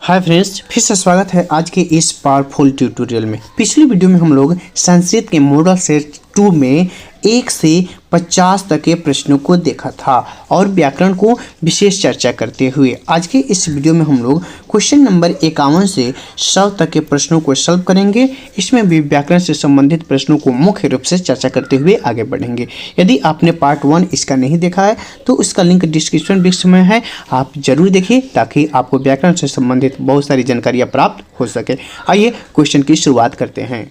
Hi friends, फिर से स्वागत है आज के इस पावरफुल ट्यूटोरियल में। पिछली वीडियो में हम लोग संस्कृत के मॉडल सेट 2 में 1 से 50 तक के प्रश्नों को देखा था और व्याकरण को विशेष चर्चा करते हुए आज के इस वीडियो में हम लोग क्वेश्चन नंबर 51 से 100 तक के प्रश्नों को सॉल्व करेंगे। इसमें भी व्याकरण से संबंधित प्रश्नों को मुख्य रूप से चर्चा करते हुए आगे बढ़ेंगे। यदि आपने पार्ट 1 इसका नहीं देखा है तो उसका लिंक डिस्क्रिप्शन बॉक्स में है, आप जरूर देखिए ताकि आपको व्याकरण से संबंधित बहुत सारी जानकारियाँ प्राप्त हो सके। आइए क्वेश्चन की शुरुआत करते हैं।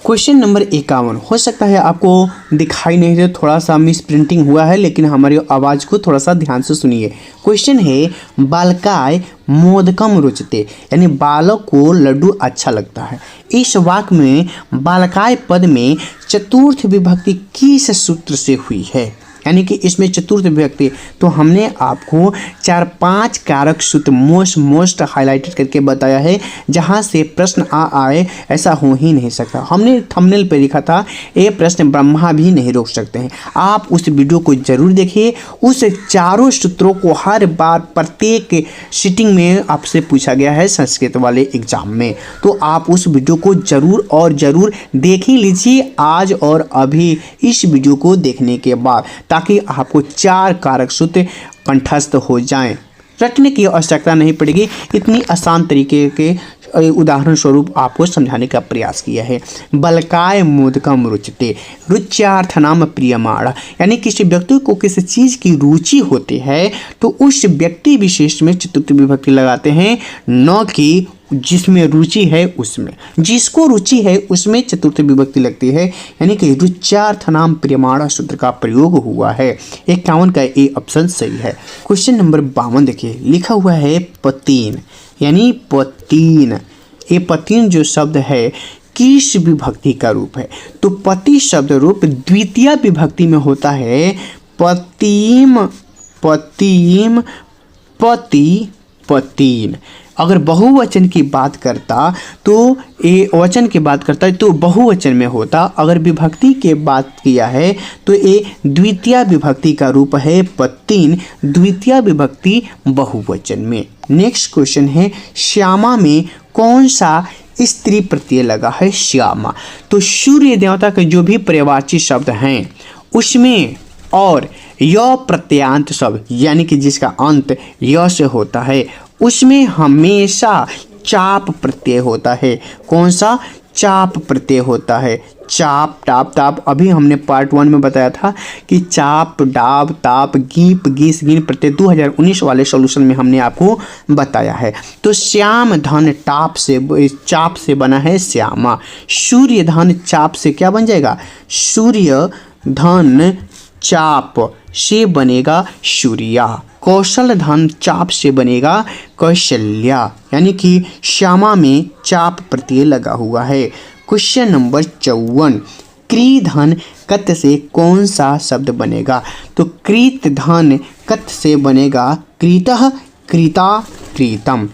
क्वेश्चन नंबर 51 हो सकता है आपको दिखाई नहीं दे, थोड़ा सा मिस प्रिंटिंग हुआ है, लेकिन हमारी आवाज़ को थोड़ा सा ध्यान से सुनिए। क्वेश्चन है बालकाय मोदकम रुचते, यानी बालक को लड्डू अच्छा लगता है। इस वाक्य में बालकाय पद में चतुर्थ विभक्ति किस सूत्र से हुई है, यानी कि इसमें चतुर्थ विभक्ति। तो हमने आपको 4-5 कारक सूत्र मोस्ट हाईलाइटेड करके बताया है, जहां से प्रश्न आए ऐसा हो ही नहीं सकता। हमने थंबनेल पे लिखा था ये प्रश्न ब्रह्मा भी नहीं रोक सकते हैं। आप उस वीडियो को जरूर देखिए। उस चारों सूत्रों को हर बार प्रत्येक सीटिंग में आपसे पूछा गया है संस्कृत वाले एग्जाम में, तो आप उस वीडियो को जरूर और जरूर देख ही लीजिए आज और अभी इस वीडियो को देखने के बाद, ताकि आपको 4 कारक सूत्र कंठस्थ हो जाएं। रटने की आवश्यकता नहीं पड़ेगी, इतनी आसान तरीके के उदाहरण स्वरूप आपको समझाने का प्रयास किया है। बलकाय मोदकम रुचते, रुच्यार्थ नाम प्रियमाण, यानी किसी व्यक्ति को किसी चीज़ की रुचि होती है तो उस व्यक्ति विशेष में चतुर्थ विभक्ति लगाते हैं, न कि जिसमें रुचि है उसमें। जिसको रुचि है उसमें चतुर्थ विभक्ति लगती है, यानी कि रुच्यार्थ नाम प्रियमाण सूत्र का प्रयोग हुआ है। 51 का ए ऑप्शन सही है। क्वेश्चन नंबर 52 देखिए, लिखा हुआ है पतीन, यानी पतीन। ये पतीन जो शब्द है किस विभक्ति का रूप है? तो पति शब्द रूप द्वितीय विभक्ति में होता है। पतिम, पतिम, पति, पतीन। अगर बहुवचन की बात करता तो ये वचन की बात करता है तो बहुवचन में होता। अगर विभक्ति के बात किया है तो ये द्वितीय विभक्ति का रूप है पत्तीन, द्वितीय विभक्ति बहुवचन में। नेक्स्ट क्वेश्चन है श्यामा में कौन सा स्त्री प्रत्यय लगा है? श्यामा। तो सूर्य देवता के जो भी पर्यायवाची शब्द हैं उसमें और य प्रत्ययांत शब्द, यानी कि जिसका अंत य से होता है, उसमें हमेशा चाप प्रत्यय होता है। कौन सा? चाप प्रत्यय होता है। चाप, टाप, ताप। अभी हमने पार्ट 1 में बताया था कि चाप, डाब, ताप, गीप, गीस, गिन प्रत्यय 2019 वाले सॉल्यूशन में हमने आपको बताया है। तो श्याम धन टाप से, चाप से बना है श्यामा। सूर्य धन चाप से क्या बन जाएगा? सूर्य धन चाप से बनेगा सूर्या। कौशल धन चाप से बनेगा कौशल्या, यानी कि श्यामा में चाप प्रत्यय लगा हुआ है। क्वेश्चन नंबर 54, क्री धन कत से कौन सा शब्द बनेगा? तो कृत धन कत से बनेगा कृतः, कृता, कृतम।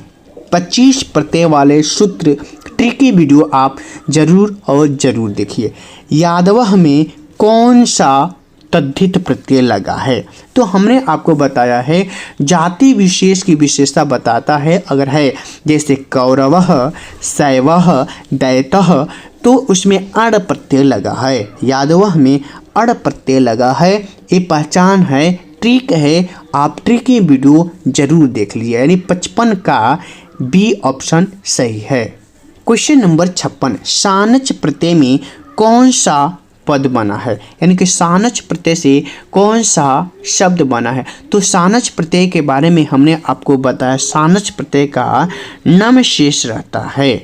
25 प्रत्यय वाले सूत्र ट्रिकी वीडियो आप जरूर और जरूर देखिए। यादव में कौन सा तद्धित प्रत्यय लगा है? तो हमने आपको बताया है जाति विशेष की विशेषता बताता है। अगर है जैसे कौरवः, शैवः, दैतः, तो उसमें अड़ प्रत्यय लगा है। यादव में अड़ प्रत्यय लगा है। ये पहचान है, ट्रिक है, आप ट्रिक की वीडियो जरूर देख लीजिए। यानी 55 का बी ऑप्शन सही है। क्वेश्चन नंबर 56, सानच प्रत्यय में कौन सा पद बना है? यानी कि सानच प्रत्यय से कौन सा शब्द बना है? तो सानच प्रत्यय के बारे में हमने आपको बताया, सानच प्रत्यय का नम शेष रहता है,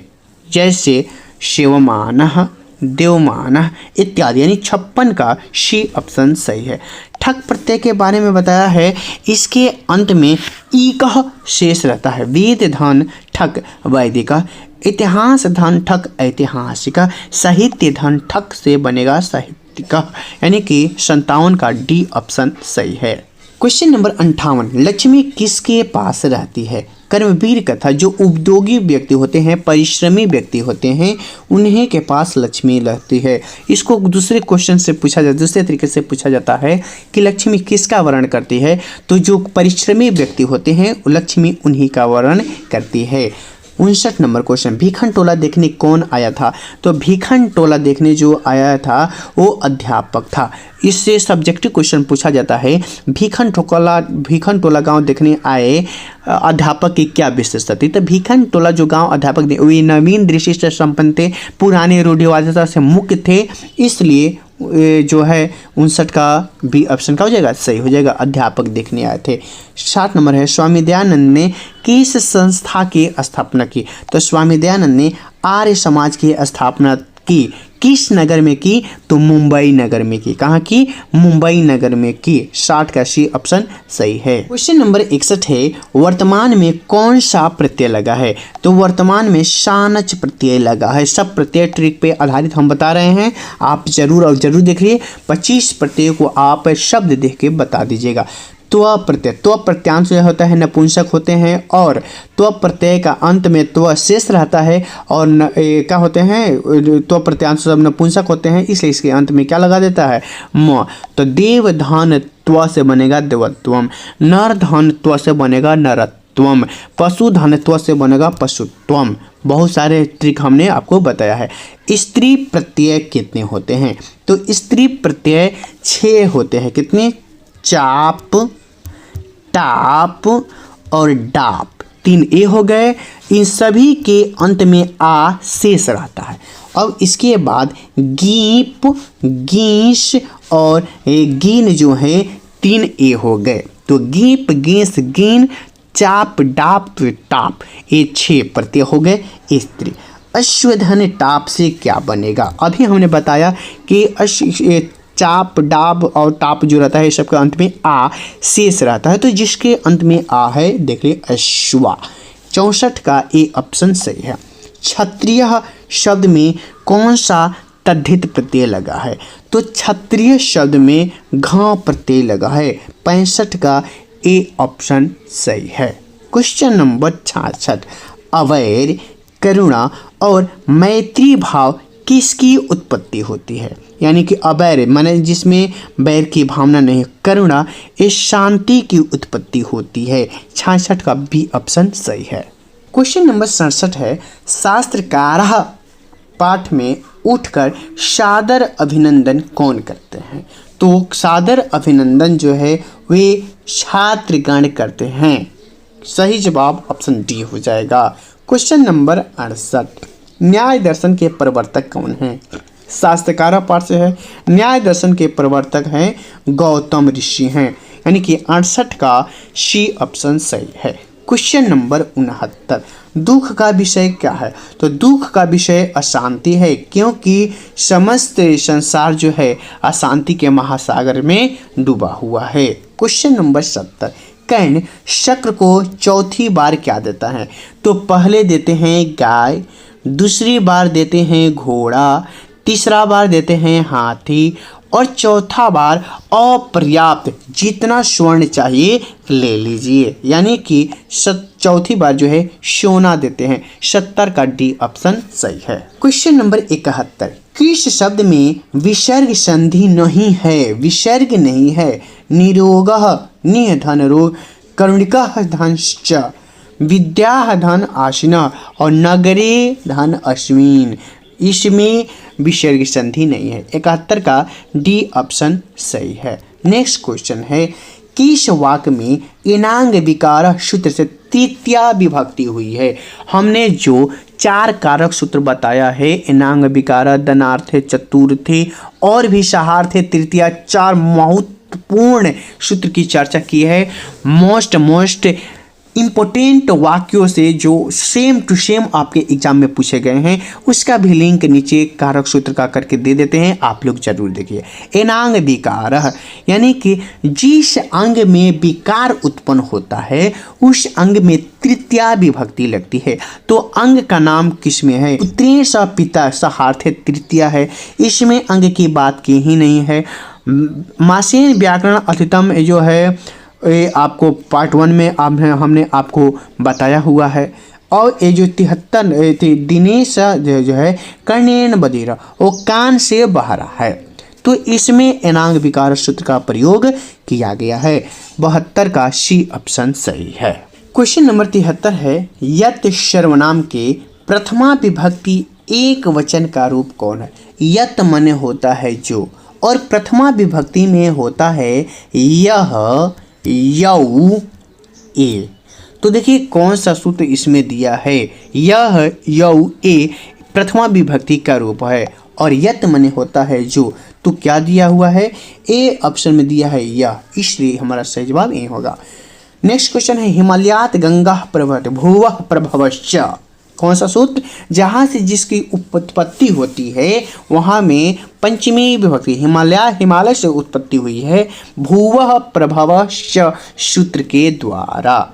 जैसे शिवमानः, देवमानः इत्यादि, यानी 56 का सी ऑप्शन सही है। ठक प्रत्यय के बारे में बताया है, इसके अंत में ईकः शेष रहता है। वेद धन ठक वैदिक, इतिहास धन ठक ऐतिहासिक, साहित्य धन ठक से बनेगा साहित्यिक, यानी कि 57 का डी ऑप्शन सही है। क्वेश्चन नंबर 58, लक्ष्मी किसके पास रहती है? कर्मवीर कथा, जो उद्योगी व्यक्ति होते हैं, परिश्रमी व्यक्ति होते हैं, उन्हीं के पास लक्ष्मी रहती है। इसको दूसरे क्वेश्चन से पूछा जाता, दूसरे तरीके से पूछा जाता है कि लक्ष्मी किसका वर्ण करती है, तो जो परिश्रमी व्यक्ति होते हैं लक्ष्मी उन्हीं का वर्ण करती है। 59 नंबर क्वेश्चन, भीखन टोला देखने कौन आया था, तो भीखन टोला देखने जो आया था वो अध्यापक था। इससे सब्जेक्टिव क्वेश्चन पूछा जाता है, भीखन टोला गांव देखने आए अध्यापक की क्या विशेषता थी, तो भीखन टोला जो गांव अध्यापक थे वे नवीन दृष्टि से संपन्न थे, पुराने रूढ़िवादिता से मुक्त थे, इसलिए जो है 59 का बी ऑप्शन का हो जाएगा, सही हो जाएगा, अध्यापक देखने आए थे। 60 नंबर है, स्वामी दयानंद ने किस संस्था की स्थापना की, तो स्वामी दयानंद ने आर्य समाज की स्थापना की, किस नगर में की, तो मुंबई नगर में की। कहाँ की, मुंबई नगर में की। 60 का सी ऑप्शन सही है। क्वेश्चन नंबर 61 है, वर्तमान में कौन सा प्रत्यय लगा है, तो वर्तमान में शानच प्रत्यय लगा है। सब प्रत्यय ट्रिक पे आधारित हम बता रहे हैं, आप जरूर और जरूर देखिए। 25 प्रत्यय को आप शब्द देख के बता दीजिएगा। त्व प्रत्यय, त्व प्रत्यांश जो होता है नपुंसक होते हैं, और त्व प्रत्यय का अंत में त्व शेष रहता है, और क्या होते हैं, त्व प्रत्यांश सब नपुंसक होते हैं, इसलिए इसके अंत में क्या लगा देता है, म। तो देव धन त्व से बनेगा देवत्वम, नर धन त्व से बनेगा नरत्वम, पशु धन त्व से बनेगा पशुत्वम। बहुत सारे ट्रिक हमने आपको बताया है। स्त्री प्रत्यय कितने होते हैं, तो स्त्री प्रत्यय 6 होते हैं। कितने, चाप, टाप और डाप, 3 ए हो गए। इन सभी के अंत में आ शेष रहता है। अब इसके बाद गीप, गीस और गीन जो है 3 ए हो गए। तो गीप, गीस, गीन, चाप, डाप, टाप, ये 6 प्रत्यय हो गए स्त्री। अश्वधन टाप से क्या बनेगा, अभी हमने बताया कि चाप, डाब और टाप जो रहता है सबके अंत में आ शेष रहता है, तो जिसके अंत में आ है देख लिए अश्वा। 64 का ए ऑप्शन सही है। क्षत्रिय शब्द में कौन सा तद्धित प्रत्यय लगा है, तो क्षत्रिय शब्द में घ प्रत्यय लगा है। 65 का ए ऑप्शन सही है। क्वेश्चन नंबर 66, अवैर, करुणा और मैत्री भाव किसकी उत्पत्ति होती है, यानी कि अवैर माने जिसमें बैर की भावना नहीं, करुणा इस शांति की उत्पत्ति होती है। 66 का बी ऑप्शन सही है। क्वेश्चन नंबर 67 है, शास्त्रकार पाठ में उठकर सादर अभिनंदन कौन करते हैं, तो सादर अभिनंदन जो है वे छात्रगण करते हैं। सही जवाब ऑप्शन डी हो जाएगा। क्वेश्चन नंबर 68, न्याय दर्शन के प्रवर्तक कौन हैं, शास्त्रकारा पाठ से है। न्याय दर्शन के प्रवर्तक हैं गौतम ऋषि हैं, यानी कि 68 का सी ऑप्शन सही है। क्वेश्चन नंबर 69, दुख का विषय क्या है, तो दुख का विषय अशांति है, क्योंकि समस्त संसार जो है अशांति के महासागर में डूबा हुआ है। क्वेश्चन नंबर 70, कर्ण शक्र को चौथी बार क्या देता है, तो पहले देते हैं गाय, दूसरी बार देते हैं घोड़ा, तीसरा बार देते हैं हाथी, और चौथा बार अपर्याप्त, जितना स्वर्ण चाहिए ले लीजिए, यानी कि चौथी बार जो है सोना देते हैं। 70 का डी ऑप्शन सही है। क्वेश्चन नंबर 71, किस शब्द में विसर्ग संधि नहीं है, विसर्ग नहीं है, निरोगः निह धन रोग, करुणिकः धनश्च, विद्या धन आशिना और नगरे धन अश्विन, इसमें विसर्ग संधि नहीं है। 71 का डी ऑप्शन सही है। नेक्स्ट क्वेश्चन है, किस वाक्य में इनांग विकार सूत्र से तृतीया विभक्ति हुई है, हमने जो 4 कारक सूत्र बताया है, इनांग विकार, दनार्थ, चतुर्थे और भी सहार्थ, तृतीया, 4 महत्वपूर्ण सूत्र की चर्चा की है। मोस्ट इम्पोर्टेंट वाक्यों से जो सेम टू सेम आपके एग्जाम में पूछे गए हैं, उसका भी लिंक नीचे कारक सूत्र का करके दे देते हैं, आप लोग जरूर देखिए। एनांग विकार, यानी कि जिस अंग में विकार उत्पन्न होता है उस अंग में तृतीया विभक्ति लगती है, तो अंग का नाम किस में है, उत्तरीय स पिता सहार्थ तृतीया है, इसमें अंग की बात की ही नहीं है। मासेन व्याकरण अतितम जो है ये आपको पार्ट 1 में हमने आपको बताया हुआ है। और ये जो 73 दिनेश जो है कर्णेन बधिर वो कान से बहरा है, तो इसमें एनांग विकार सूत्र का प्रयोग किया गया है। 72 का सी ऑप्शन सही है। क्वेश्चन नंबर 73 है, यत सर्वनाम के प्रथमा विभक्ति एक वचन का रूप कौन है? यत माने होता है जो, और प्रथमा विभक्ति में होता है यह, यऊ, ए। तो देखिए कौन सा सूत्र इसमें दिया है, यह, यऊ, ए प्रथमा विभक्ति का रूप है और यत माने होता है जो, तो क्या दिया हुआ है? ए ऑप्शन में दिया है यह, इसलिए हमारा सही जवाब ए होगा। नेक्स्ट क्वेश्चन है, हिमालयात गंगा प्रभवत भुवः प्रभवश्च, कौन सा सूत्र? जहाँ से जिसकी उत्पत्ति होती है वहाँ में पंचमी विभक्ति, हिमालय से उत्पत्ति हुई है, भुवः प्रभवश्च सूत्र के द्वारा।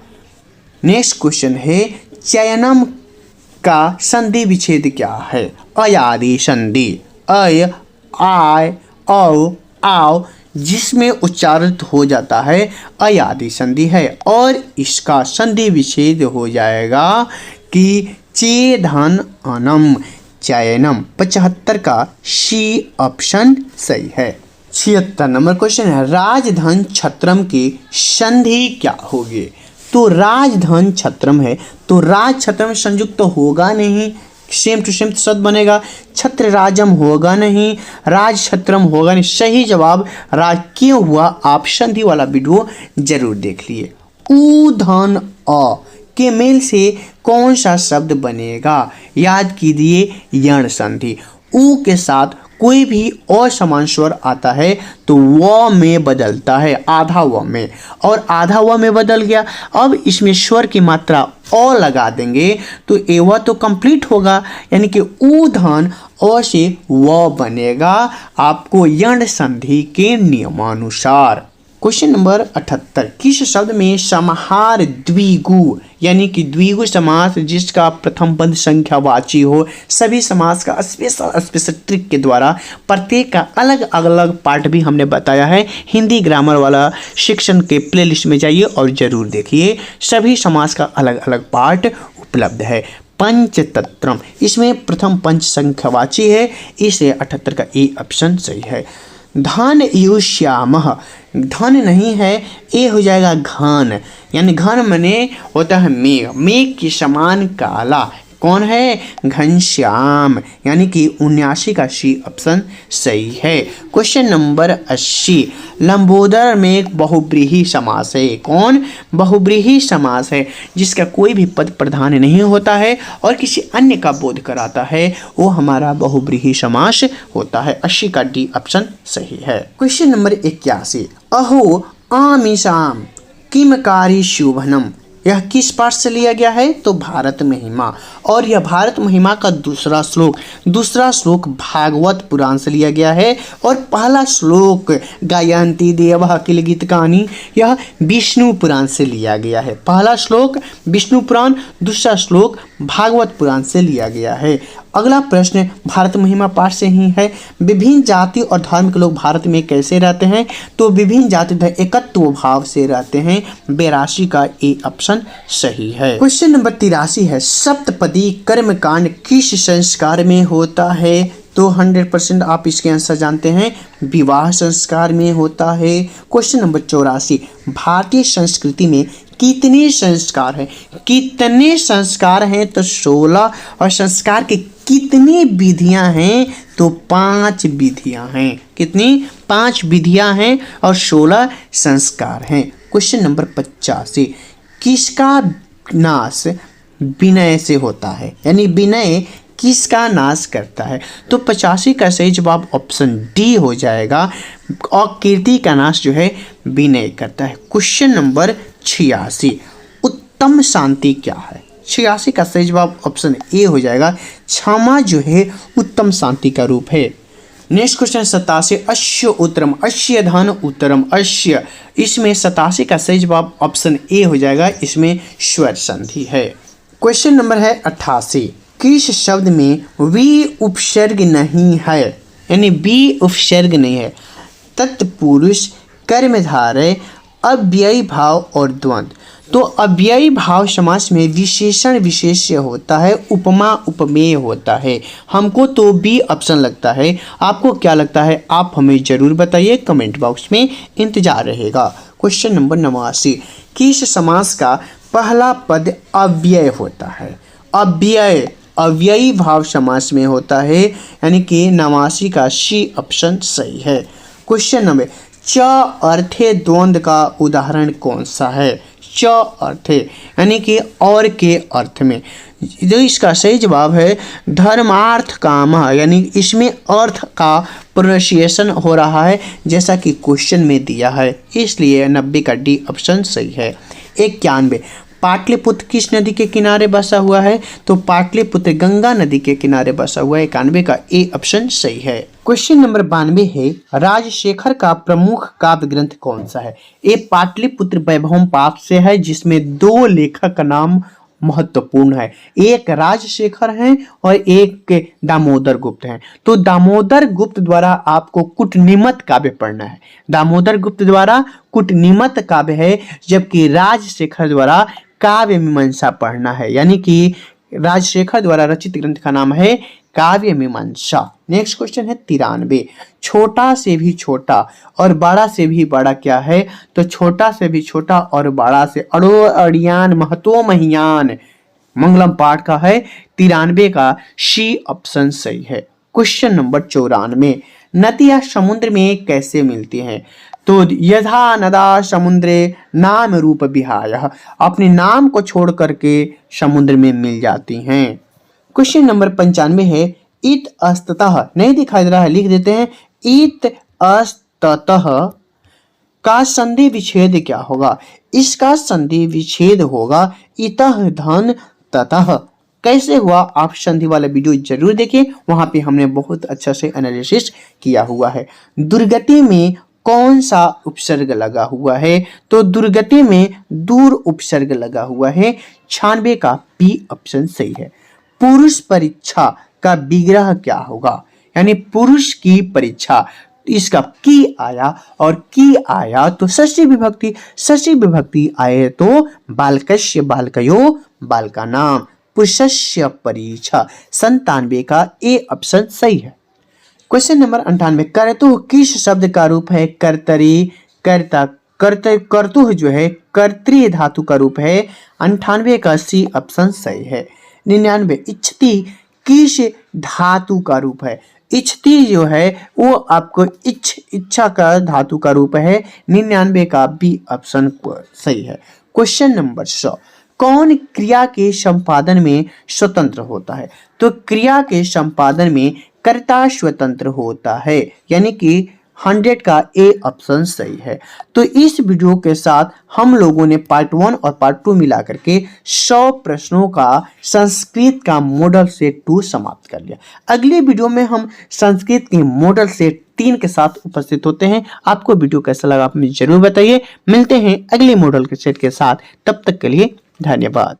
नेक्स्ट क्वेश्चन है, चयनम का संधि विच्छेद क्या है? अयादि संधि, अय, आय, औ, आओ जिसमें उच्चारित हो जाता है अयादि संधि है, और इसका संधि विच्छेद हो जाएगा कि चेधन अनम, चयनम। 75 का सी ऑप्शन सही है। 76 नंबर क्वेश्चन है, राजधन छत्रम की संधि क्या होगी? तो राजधन छत्रम है, तो राज छत्रम संयुक्त तो होगा नहीं, सेम टू सेम शब्द बनेगा। छत्र राजम होगा नहीं, राज छत्रम होगा नहीं। सही जवाब राज क्यों हुआ? आप संधि वाला वीडियो जरूर देख लिए। ऊ धन अ के मेल से कौन सा शब्द बनेगा? याद कीजिए यण संधि। ऊ के साथ कोई भी असमान स्वर आता है तो व में बदलता है, आधा व में, और आधा व में बदल गया। अब इसमें स्वर की मात्रा अ लगा देंगे तो ए व तो कंप्लीट होगा, यानी कि ऊ धन अ से व बनेगा आपको यण संधि के नियमानुसार। क्वेश्चन नंबर 78, किस शब्द में समाहार द्विगु यानी कि द्विगु समास जिसका प्रथम पद संख्यावाची हो? सभी समास का स्पेशल ट्रिक के द्वारा प्रत्येक का अलग अलग पार्ट भी हमने बताया है। हिंदी ग्रामर वाला सेक्शन के प्लेलिस्ट में जाइए और जरूर देखिए, सभी समास का अलग अलग पार्ट उपलब्ध है। पंचतंत्रम, इसमें प्रथम पंच संख्यावाची है, इसलिए 78 का ए ऑप्शन सही है। धन युष्यामः, धन नहीं है, ए हो जाएगा घन, यानी घन मने होता है मेघ, मेघ के समान काला। कौन है? घनश्याम, यानी कि 79 का सी ऑप्शन सही है। क्वेश्चन नंबर 80, लंबोदर में एक बहुब्रीहि समास है। कौन? बहुब्रीहि समास है जिसका कोई भी पद प्रधान नहीं होता है और किसी अन्य का बोध कराता है, वो हमारा बहुब्रीहि समास होता है। 80 का डी ऑप्शन सही है। क्वेश्चन नंबर 81, अहो आमिषाम किमकारी शोभनम, यह किस पाठ से लिया गया है? तो भारत महिमा, और यह भारत महिमा का दूसरा श्लोक भागवत पुराण से लिया गया है, और पहला श्लोक गायन्ति देवः किल गीतकानि यह विष्णु पुराण से लिया गया है। पहला श्लोक विष्णु पुराण, दूसरा श्लोक भागवत पुराण से लिया गया है। अगला प्रश्न भारत महिमा पाठ से ही है। विभिन्न जाति और धर्म के लोग भारत में कैसे रहते हैं? तो विभिन्न जाति एकत्व भाव से रहते हैं। 82 का ए ऑप्शन सही है। क्वेश्चन नंबर 83 है, सप्तपदी कर्मकांड किस संस्कार में होता है? तो 100% आप इसके आंसर जानते हैं, विवाह संस्कार में होता है। क्वेश्चन नंबर 84, भारतीय संस्कृति में कितने संस्कार हैं? कितने संस्कार हैं? तो 16, और संस्कार के कितनी विधियां हैं? तो 5 विधियां हैं। कितनी? 5 विधियां हैं और 16 संस्कार हैं। क्वेश्चन नंबर 85, किसका नाश विनय से होता है? यानी विनय किसका नाश करता है? तो 85 का सही जवाब ऑप्शन डी हो जाएगा, और कीर्ति का नाश जो है विनय करता है। क्वेश्चन नंबर 86, उत्तम शांति क्या है? 86 का सही जवाब ऑप्शन ए हो जाएगा, क्षमा जो है उत्तम शांति का रूप है। नेक्स्ट क्वेश्चन 87, अश्य उत्तरम, अश्य धन उत्तरम, अश्य, इसमें 87 का सही जवाब ऑप्शन ए हो जाएगा, इसमें स्वर संधि है। क्वेश्चन नंबर है 88, किस शब्द में वी उपसर्ग नहीं है? यानी वी उपसर्ग नहीं है। तत्पुरुष कर्मधारय अव्ययी भाव और द्वंद्व। तो अव्ययी भाव समास में विशेषण विशेष्य होता है, उपमा उपमेय होता है। हमको तो बी ऑप्शन लगता है, आपको क्या लगता है आप हमें जरूर बताइए, कमेंट बॉक्स में इंतजार रहेगा। क्वेश्चन नंबर 89, किस समास का पहला पद अव्यय होता है? अव्यय अव्ययी भाव समास में होता है, यानी कि 89 का सी ऑप्शन सही है। क्वेश्चन नंबर, च अर्थे द्वंद्व का उदाहरण कौन सा है? च अर्थे यानी कि और के अर्थ में। जो इसका सही जवाब है धर्मार्थ काम, यानी इसमें अर्थ का प्रोनाउंसिएशन हो रहा है जैसा कि क्वेश्चन में दिया है, इसलिए 90 का डी ऑप्शन सही है। 91, पाटलिपुत्र किस नदी के किनारे बसा हुआ है? तो पाटलिपुत्र गंगा नदी के किनारे बसा हुआ है। 91 का ए ऑप्शन सही है। क्वेश्चन नंबर 92 है, राजशेखर का प्रमुख काव्य ग्रंथ कौन सा है? ये पाटलिपुत्र वैभवम पाठ से है, जिसमें 2 लेखक का नाम महत्वपूर्ण है, एक राजशेखर हैं और एक दामोदर गुप्त हैं। तो दामोदर गुप्त द्वारा आपको कुटनिमत काव्य पढ़ना है, दामोदर गुप्त द्वारा कुटनिमत काव्य है, जबकि राजशेखर द्वारा काव्य मीमांसा पढ़ना है, यानी कि राजशेखर द्वारा रचित ग्रंथ का नाम है काव्य मीमांसा। नेक्स्ट क्वेश्चन है 93, छोटा से भी छोटा और बड़ा से भी बड़ा क्या है? तो छोटा से भी छोटा और बड़ा से अड़ो अड़ियान महतो महियान मंगलम पाठ का है। 93 का सी ऑप्शन सही है। क्वेश्चन नंबर 94, नदियां समुद्र में कैसे मिलती हैं? तो यथा नदा समुद्रे नाम रूप विहाय, अपने नाम को छोड़ करके समुद्र में मिल जाती हैं। क्वेश्चन नंबर 95 है, इत अस्ततः नहीं दिखाई दे रहा है, लिख देते हैं इत अस्ततः का संधि विच्छेद क्या होगा? इसका संधि विच्छेद होगा इतः धन ततः। कैसे हुआ आप संधि वाला वीडियो जरूर देखें, वहां पे हमने बहुत अच्छा से एनालिसिस किया हुआ है। दुर्गति में कौन सा उपसर्ग लगा हुआ है? तो दुर्गति में दूर उपसर्ग लगा हुआ है। 96 का पी ऑप्शन सही है। पुरुष परीक्षा का विग्रह क्या होगा? यानी पुरुष की परीक्षा, इसका की आया और की आया तो षष्ठी विभक्ति, षष्ठी विभक्ति आए तो बालकस्य बालकयो बालका नाम, पुरुषस्य परीक्षा। 97 का ए ऑप्शन सही है। क्वेश्चन नंबर 98, कर्तु किस शब्द का रूप है? कर्तरी, कर्ता, कर्तु जो है कर्तृ धातु का रूप है। 98 का सी ऑप्शन सही है। 99, इच्छति किस धातु का रूप है? इच्छति जो है वो आपको इच्छा का धातु का रूप है। 99 का बी ऑप्शन सही है। क्वेश्चन नंबर 100, कौन क्रिया के संपादन में स्वतंत्र होता है? तो क्रिया के संपादन में कर्ता स्वतंत्र होता है, यानी कि 100 का ए ऑप्शन सही है। तो इस वीडियो के साथ हम लोगों ने पार्ट 1 और पार्ट 2 मिला करके 100 प्रश्नों का संस्कृत का मॉडल सेट 2 समाप्त कर लिया। अगले वीडियो में हम संस्कृत के मॉडल सेट 3 के साथ उपस्थित होते हैं। आपको वीडियो कैसा लगा आप मुझे जरूर बताइए। मिलते हैं अगले मॉडल के सेट के साथ, तब तक के लिए धन्यवाद।